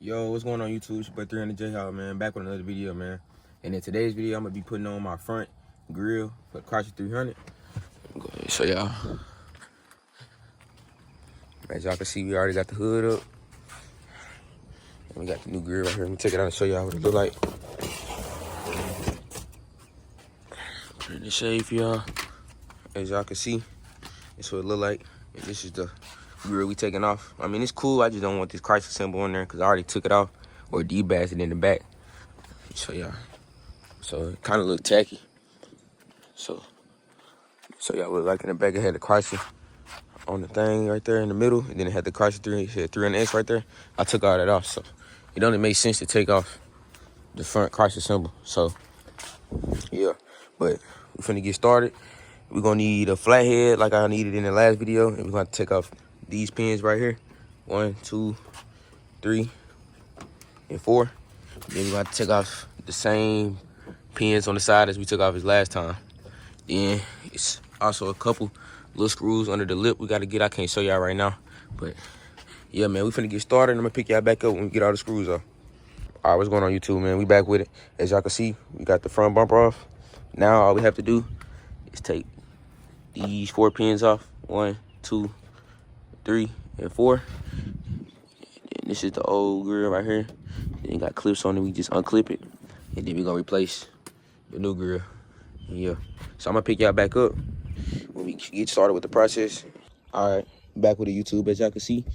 Yo, what's going on YouTube? It's your boy 300JayHawk, man. Back with another video, man. And in today's video, I'm gonna be putting on my front grill for the Chrysler 300. Go ahead and show y'all. As y'all can see, we already got the hood up. And we got the new grill right here. Let me take it out and show y'all what it look like. Put it in the shade for y'all. As y'all can see, this is what it look like. And this is the grill we taking off. I mean, it's cool. I just don't want this Chrysler symbol in there because I already took it off or debassed it in the back. Let me show y'all. So it kind of look tacky. So y'all look like in the back. It had the Chrysler on the thing right there in the middle, and then it had the Chrysler 300S right there. I took all that off, so it only made sense to take off the front Chrysler symbol. So yeah, but we're finna get started. We're gonna need a flathead like I needed in the last video, and we're gonna have to take off these pins right here. 1, 2, 3, and 4. Then we're gonna have to take off the same pins on the side as we took off his last time. Then it's also a couple little screws under the lip we gotta get. I can't show y'all right now, but yeah, man, we finna get started. I'm gonna pick y'all back up when we get all the screws off. All right, what's going on YouTube, man? We back with it. As y'all can see, we got the front bumper off. Now all we have to do is take these 4 pins off. 1, 2, 3, and 4. And this is the old grill right here. Then it got clips on it. We just unclip it, and then we're gonna replace the new grill. Yeah, so I'm gonna pick y'all back up when we get started with the process. All right, back with the YouTube. As y'all can see,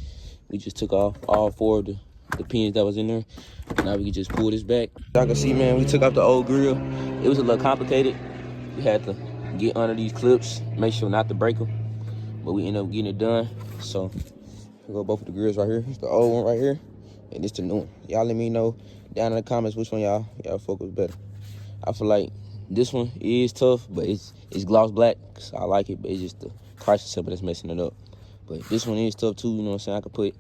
we just took off all 4 of the pins that was in there. Now we can just pull this back. Y'all can see, man, we took off the old grill. It was a little complicated. We had to get under these clips, make sure not to break them, but we ended up getting it done. So we go both of the grills right here. It's the old one right here, and it's the new one. Y'all let me know down in the comments which one y'all focus better. I feel like this one is tough, but it's gloss black, so I like it, but it's just the Chrysler symbol that's messing it up. But this one is tough too, you know what I'm saying? I could put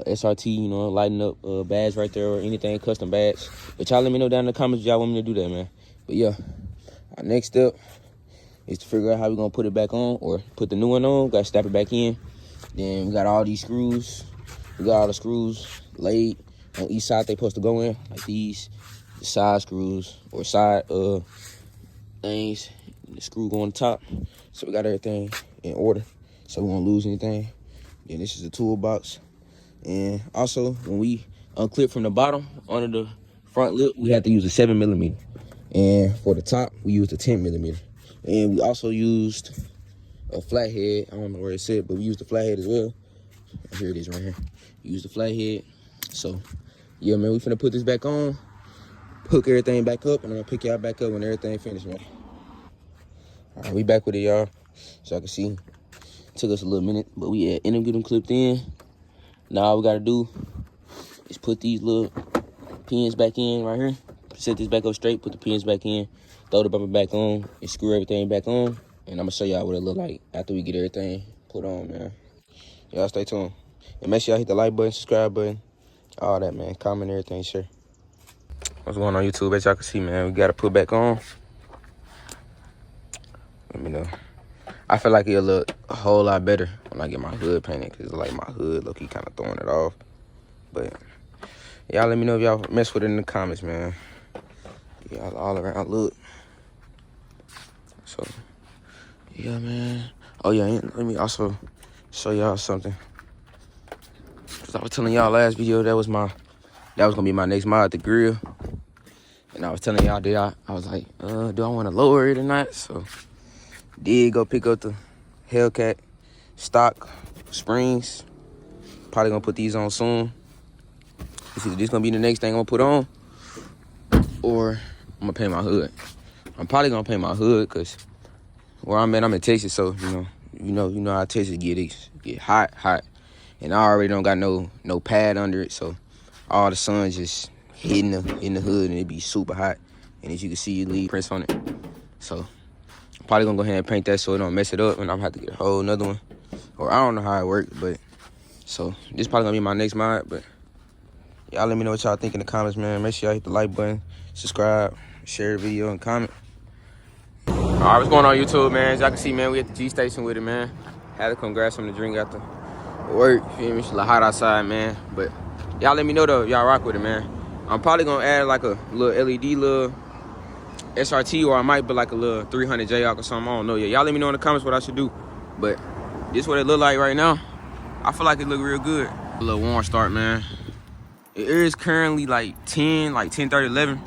SRT, you know, lighten up badge right there or anything, custom badge. But y'all let me know down in the comments if y'all want me to do that, man. But yeah, our next step is to figure out how we're gonna put it back on or put the new one on. Gotta snap it back in. Then we got all these screws. We got all the screws laid on each side they supposed to go in, like these, the side screws or side things. The screw go on the top. So we got everything in order, so we won't lose anything. Then this is the toolbox. And also, when we unclip from the bottom under the front lip, we have to use a 7mm. And for the top, we used a 10mm. And we also used a flathead. I don't know where it said, but we used the flathead as well. Here it is right here. Use the flathead. So, yeah, man, we finna put this back on, hook everything back up, and I'm gonna pick y'all back up when everything finished, man. All right, we back with it, y'all. So I can see, it took us a little minute, but we ended up getting them clipped in. Now all we gotta do is put these little pins back in right here. Set this back up straight, put the pins back in, throw the bumper back on, and screw everything back on. And I'm gonna show y'all what it look like after we get everything put on, man. Y'all stay tuned. And make sure y'all hit the like button, subscribe button, all that, man. Comment, everything, share. What's going on YouTube? As y'all can see, man, we gotta put back on. Let me know. I feel like it'll look a whole lot better when I get my hood painted, because like my hood look, he kind of throwing it off. But y'all let me know if y'all mess with it in the comments, man. Y'all all around look. So yeah, man. Oh yeah, let me also show y'all something. Cause I was telling y'all last video that was gonna be my next mod, the grill. And I was telling y'all I was like, do I want to lower it or not? So did go pick up the Hellcat stock springs. Probably gonna put these on soon. It's either this gonna be the next thing I'm gonna put on, or I'm gonna paint my hood. I'm probably gonna paint my hood because where I'm at, I'm in Texas, so you know how Texas get hot, and I already don't got no pad under it, so all the sun just hitting the hood, and it be super hot. And as you can see, you leave prints on it. So I'm probably gonna go ahead and paint that so it don't mess it up, and I'm gonna have to get a whole another one, or I don't know how it works, but so this probably gonna be my next mod. But y'all let me know what y'all think in the comments, man. Make sure y'all hit the like button, subscribe, share the video, and comment. All right, what's going on YouTube, man? As y'all can see, man, we at the G station with it, man. Had to come grab something to drink after work. You feel me? It's a little hot outside, man. But Y'all let me know though if y'all rock with it, man. I'm probably gonna add like a little LED little SRT, or I might put like a little 300 JRK or something. I don't know yet. Y'all let me know in the comments what I should do. But this is what it look like right now. I feel like it look real good. A little warm start, man. It is currently like 10:30, 11.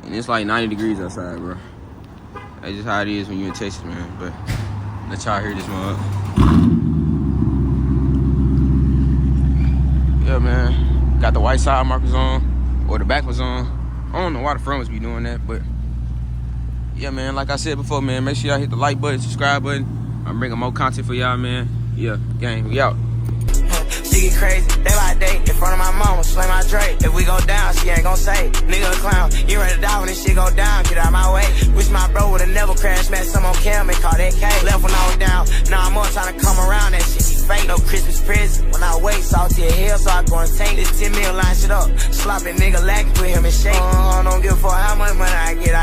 And it's like 90 degrees outside, bro. That's just how it is when you're in Texas, man. But let y'all hear this one up. Yeah, man. Got the white side markers on, or the back was on. I don't know why the front was be doing that, but yeah, man. Like I said before, man, make sure y'all hit the like button, subscribe button. I'm bringing more content for y'all, man. Yeah, gang, we out. She get crazy, day by day, in front of my mama, slay my Drake. If we go down, she ain't gon' say, nigga a clown. You ready to die when this shit go down, get out my way. Wish my bro would've never crashed, met some on cam and caught that K. Left when I was down, now I'm up trying to come around, that shit be fake. No Christmas present, when I wait, salty as hell, so I go and take this 10 mil, line shit up. Sloppy nigga lacking, put him in shape. Don't give a fuck how much money I get,